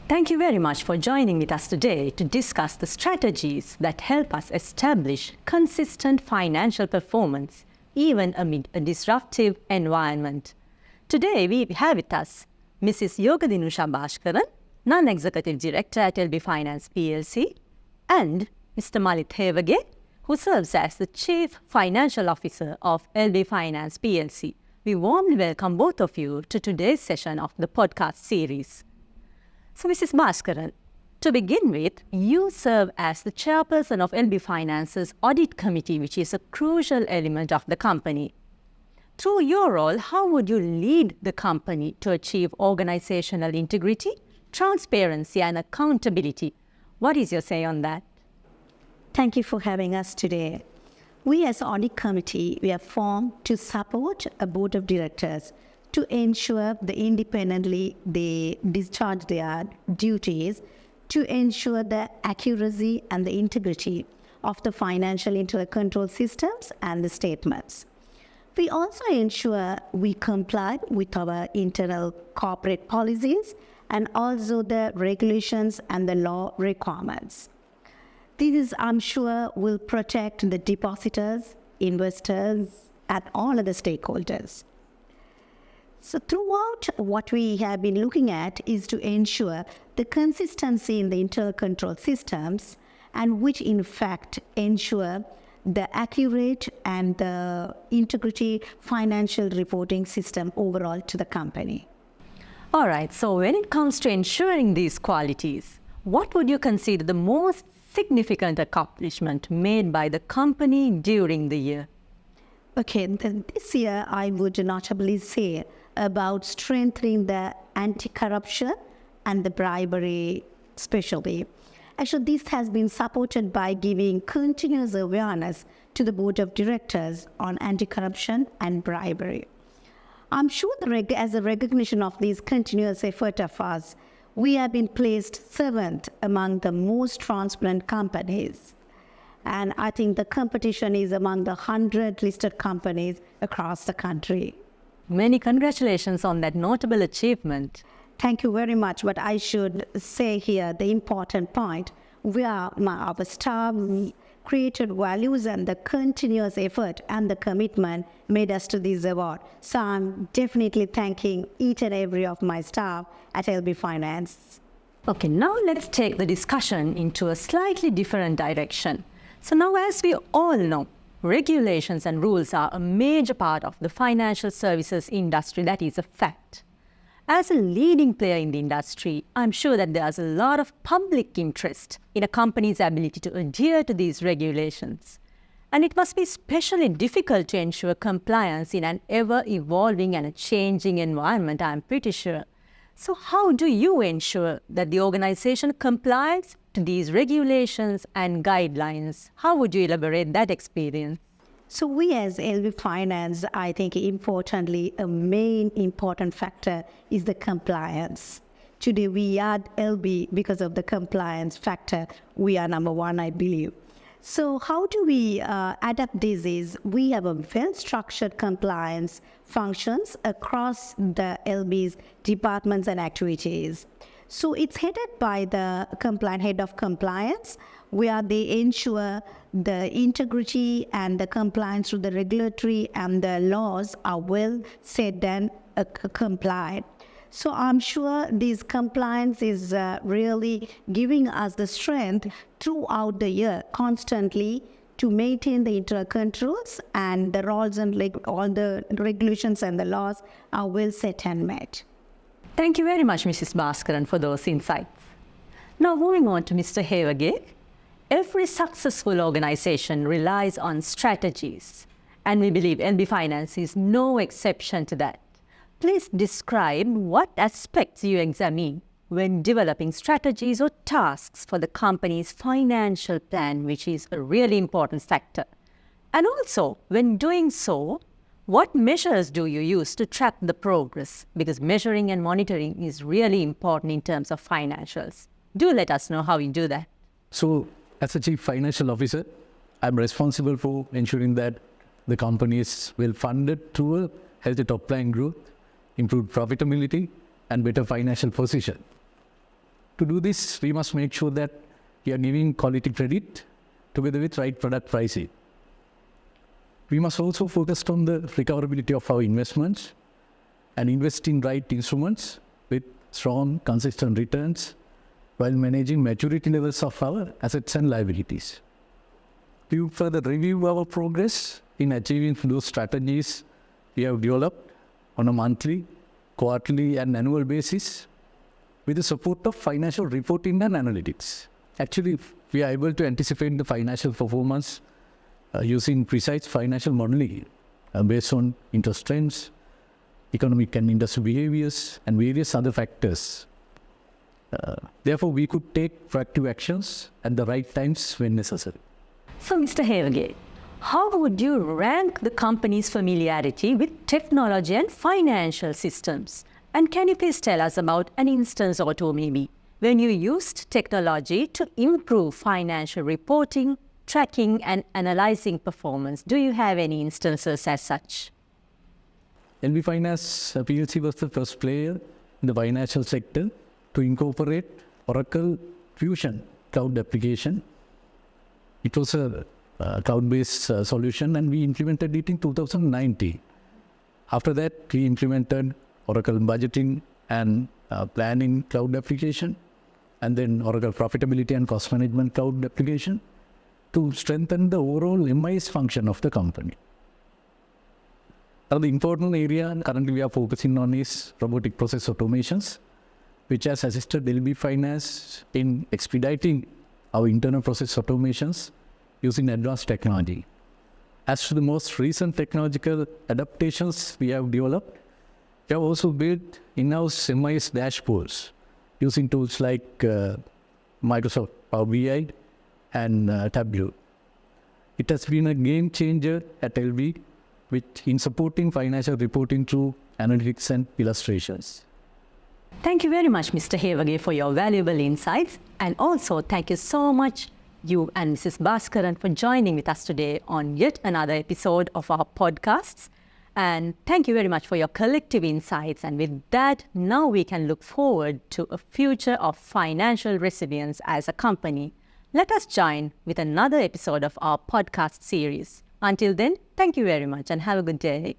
Thank you very much for joining with us today to discuss the strategies that help us establish consistent financial performance, even amid a disruptive environment. Today, we have with us Mrs. Yogadinusha Bhaskaran, Non-Executive Director at LB Finance PLC, and Mr. Malit Hevage, who serves as the Chief Financial Officer of LB Finance PLC. We warmly welcome both of you to today's session of the podcast series. So, Mrs. Bhaskaran, to begin with, you serve as the chairperson of LB Finance's Audit Committee, which is a crucial element of the company. Through your role, how would you lead the company to achieve organizational integrity, transparency, and accountability? What is your say on that? Thank you for having us today. We as Audit Committee, we are formed to support a board of directors to ensure that independently they discharge their duties to ensure the accuracy and the integrity of the financial internal control systems and the statements. We also ensure we comply with our internal corporate policies and also the regulations and the law requirements. This, I'm sure, will protect the depositors, investors, and all other stakeholders. So throughout, what we have been looking at is to ensure the consistency in the internal control systems, and which in fact ensure the accurate and the integrity financial reporting system overall to the company. All right, so when it comes to ensuring these qualities, what would you consider the most significant accomplishment made by the company during the year? Okay, this year I would notably say about strengthening the anti-corruption and the bribery especially. Actually, this has been supported by giving continuous awareness to the board of directors on anti-corruption and bribery. I'm sure as a recognition of this continuous effort of us, we have been placed 7th among the most transparent companies. And I think the competition is among the 100 listed companies across the country. Many congratulations on that notable achievement. Thank you very much. But I should say here the important point, our staff created values and the continuous effort and the commitment made us to this award. So I'm definitely thanking each and every of my staff at LB Finance. Okay, now let's take the discussion into a slightly different direction. So now, as we all know, regulations and rules are a major part of the financial services industry. That is a fact. As a leading player in the industry, I'm sure that there's a lot of public interest in a company's ability to adhere to these regulations. And it must be especially difficult to ensure compliance in an ever-evolving and a changing environment, I'm pretty sure. So how do you ensure that the organization complies to these regulations and guidelines? How would you elaborate that experience? So we as LB Finance, I think importantly, a main important factor is the compliance. Today we are LB because of the compliance factor. We are number one, I believe. So how do we adapt this is we have a well-structured compliance functions across the LB's departments and activities. So it's headed by the head of compliance, where they ensure the integrity and the compliance to the regulatory and the laws are well set and complied. So I'm sure this compliance is really giving us the strength throughout the year, constantly to maintain the internal controls and the rules and all the regulations and the laws are well set and met. Thank you very much, Mrs. Bhaskaran, for those insights. Now moving on to Mr. Hevage. Every successful organization relies on strategies, and we believe LB Finance is no exception to that. Please describe what aspects you examine when developing strategies or tasks for the company's financial plan, which is a really important factor. And also, when doing so, what measures do you use to track the progress? Because measuring and monitoring is really important in terms of financials. Do let us know how you do that. So, as a Chief Financial Officer, I'm responsible for ensuring that the company is well funded through a healthy top-line growth, improved profitability, and better financial position. To do this, we must make sure that we are giving quality credit together with right product pricing. We must also focus on the recoverability of our investments and invest in right instruments with strong, consistent returns while managing maturity levels of our assets and liabilities. We will further review our progress in achieving those strategies we have developed on a monthly, quarterly, and annual basis with the support of financial reporting and analytics. Actually, we are able to anticipate the financial performance using precise financial modeling based on interest trends, economic and industry behaviors, and various other factors. Therefore, we could take proactive actions at the right times when necessary. So, Mr. Hevage, how would you rank the company's familiarity with technology and financial systems? And can you please tell us about an instance or two maybe when you used technology to improve financial reporting, tracking and analyzing performance? Do you have any instances as such? LB Finance PLC was the first player in the financial sector to incorporate Oracle Fusion cloud application. It was a cloud-based solution and we implemented it in 2019. After that, we implemented Oracle Budgeting and Planning cloud application, and then Oracle Profitability and Cost Management cloud application to strengthen the overall MIS function of the company. Now, the important area currently we are focusing on is robotic process automations, which has assisted LB Finance in expediting our internal process automations using advanced technology. As to the most recent technological adaptations we have developed, we have also built in-house MIS dashboards using tools like Microsoft Power BI and Tableau. It has been a game changer at LB in supporting financial reporting through analytics and illustrations. Thank you very much, Mr. Hevage, for your valuable insights. And also, thank you so much, you and Mrs. Bhaskaran, for joining with us today on yet another episode of our podcasts. And thank you very much for your collective insights. And with that, now we can look forward to a future of financial resilience as a company. Let us join with another episode of our podcast series. Until then, thank you very much and have a good day.